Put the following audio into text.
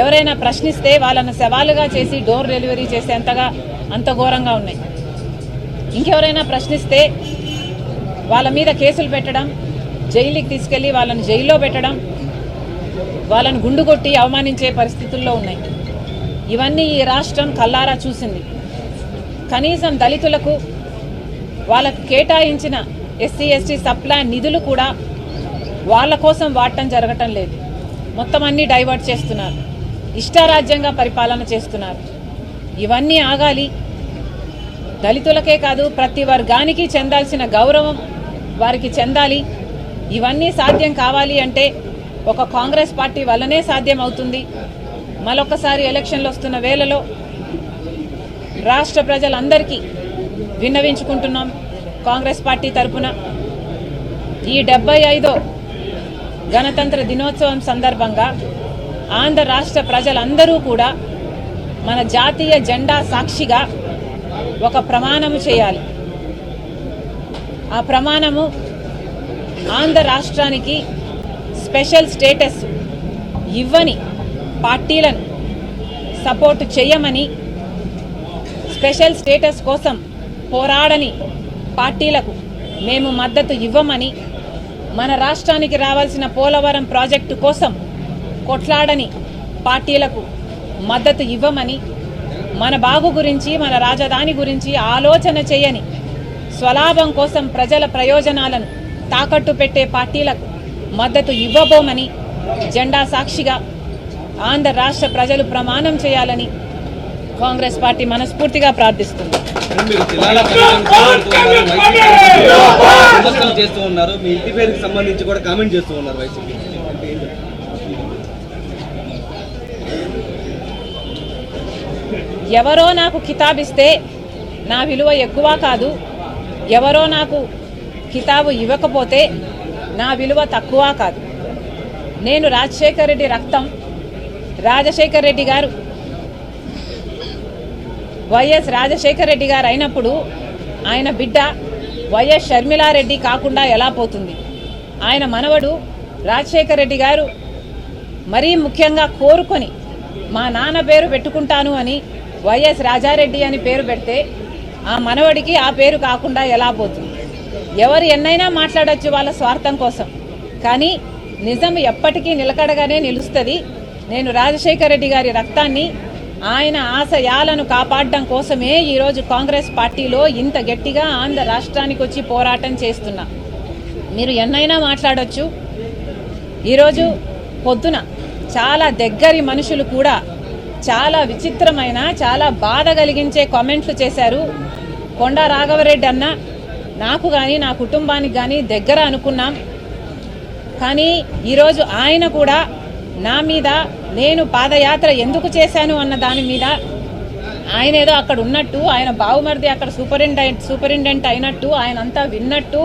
ఎవరైనా ప్రశ్నిస్తే వాళ్ళను సవాలుగా చేసి డోర్ డెలివరీ చేసేంతగా అంత ఘోరంగా ఉన్నాయి. ఇంకెవరైనా ప్రశ్నిస్తే వాళ్ళ మీద కేసులు పెట్టడం, జైలుకి తీసుకెళ్ళి వాళ్ళని జైల్లో పెట్టడం, వాళ్ళని గుండు కొట్టి అవమానించే పరిస్థితుల్లో ఉన్నాయి. ఇవన్నీ ఈ రాష్ట్రం కల్లారా చూసింది. కనీసం దళితులకు వాళ్ళకు కేటాయించిన ఎస్సీ ఎస్టీ సప్లాన్ నిధులు కూడా వాళ్ళ కోసం వాడటం జరగటం లేదు. మొత్తం అన్నీ డైవర్ట్ చేస్తున్నారు, ఇష్టారాజ్యంగా పరిపాలన చేస్తున్నారు. ఇవన్నీ ఆగాలి. దళితులకే కాదు ప్రతి వర్గానికి చెందాల్సిన గౌరవం వారికి చెందాలి. ఇవన్నీ సాధ్యం కావాలి అంటే ఒక కాంగ్రెస్ పార్టీ వల్లనే సాధ్యం అవుతుంది. మరొకసారి ఎలక్షన్లు వస్తున్న వేళలో రాష్ట్ర ప్రజలందరికీ విన్నవించుకుంటున్నాం. కాంగ్రెస్ పార్టీ తరఫున ఈ 75వ గణతంత్ర దినోత్సవం సందర్భంగా ఆంధ్ర రాష్ట్ర ప్రజలందరూ కూడా మన జాతీయ జెండా సాక్షిగా ఒక ప్రమాణము చేయాలి. ఆ ప్రమాణము ఆంధ్ర రాష్ట్రానికి స్పెషల్ స్టేటస్ ఇవ్వని పార్టీలను సపోర్టు చేయమని, స్పెషల్ స్టేటస్ కోసం పోరాడని పార్టీలకు మేము మద్దతు ఇవ్వమని, మన రాష్ట్రానికి రావాల్సిన పోలవరం ప్రాజెక్టు కోసం కొట్లాడని పార్టీలకు మద్దతు ఇవ్వమని, మన బాగు గురించి మన రాజధాని గురించి ఆలోచన చేయని, స్వలాభం కోసం ప్రజల ప్రయోజనాలను తాకట్టు పెట్టే పార్టీలకు మద్దతు ఇవ్వబోమని జెండా సాక్షిగా ఆంధ్ర రాష్ట్ర ప్రజలు ప్రమాణం చేయాలని కాంగ్రెస్ పార్టీ మనస్ఫూర్తిగా ప్రార్థిస్తుంది. ఎవరో నాకు కితాబిస్తే నా విలువ ఎక్కువ కాదు, ఎవరో నాకు కితాబు ఇవ్వకపోతే నా విలువ తక్కువ కాదు. నేను రాజశేఖర రెడ్డి రక్తం. రాజశేఖర రెడ్డి గారు వైఎస్ రాజశేఖర రెడ్డి గారు అయినప్పుడు ఆయన బిడ్డ వైఎస్ షర్మిలారెడ్డి కాకుండా ఎలా పోతుంది? ఆయన మనవడు రాజశేఖర రెడ్డి గారు మరీ ముఖ్యంగా కోరుకొని మా నాన్న పేరు పెట్టుకుంటాను అని వైఎస్ రాజారెడ్డి అని పేరు పెడితే ఆ మనవడికి ఆ పేరు కాకుండా ఎలా పోతుంది? ఎవరు ఎన్నైనా మాట్లాడచ్చు వాళ్ళ స్వార్థం కోసం, కానీ నిజం ఎప్పటికీ నిలకడగానే నిలుస్తుంది. నేను రాజశేఖర రెడ్డి గారి రక్తాన్ని, ఆయన ఆశయాలను కాపాడడం కోసమే ఈరోజు కాంగ్రెస్ పార్టీలో ఇంత గట్టిగా ఆంధ్ర రాష్ట్రానికి వచ్చి పోరాటం చేస్తున్నా. మీరు ఎన్నైనా మాట్లాడొచ్చు. ఈరోజు పొద్దున చాలా దగ్గరి మనుషులు కూడా చాలా విచిత్రమైన, చాలా బాధ కలిగించే కామెంట్లు చేశారు. కొండా రాఘవరెడ్డి అన్న నాకు కానీ నా కుటుంబానికి కానీ దగ్గర అనుకున్నాం, కానీ ఈరోజు ఆయన కూడా నా మీద నేను పాదయాత్ర ఎందుకు చేశాను అన్న దాని మీద ఆయన ఏదో అక్కడ ఉన్నట్టు, ఆయన బావుమరిది అక్కడ సూపరింటెండెంట్ అయినట్టు, ఆయన అంతా విన్నట్టు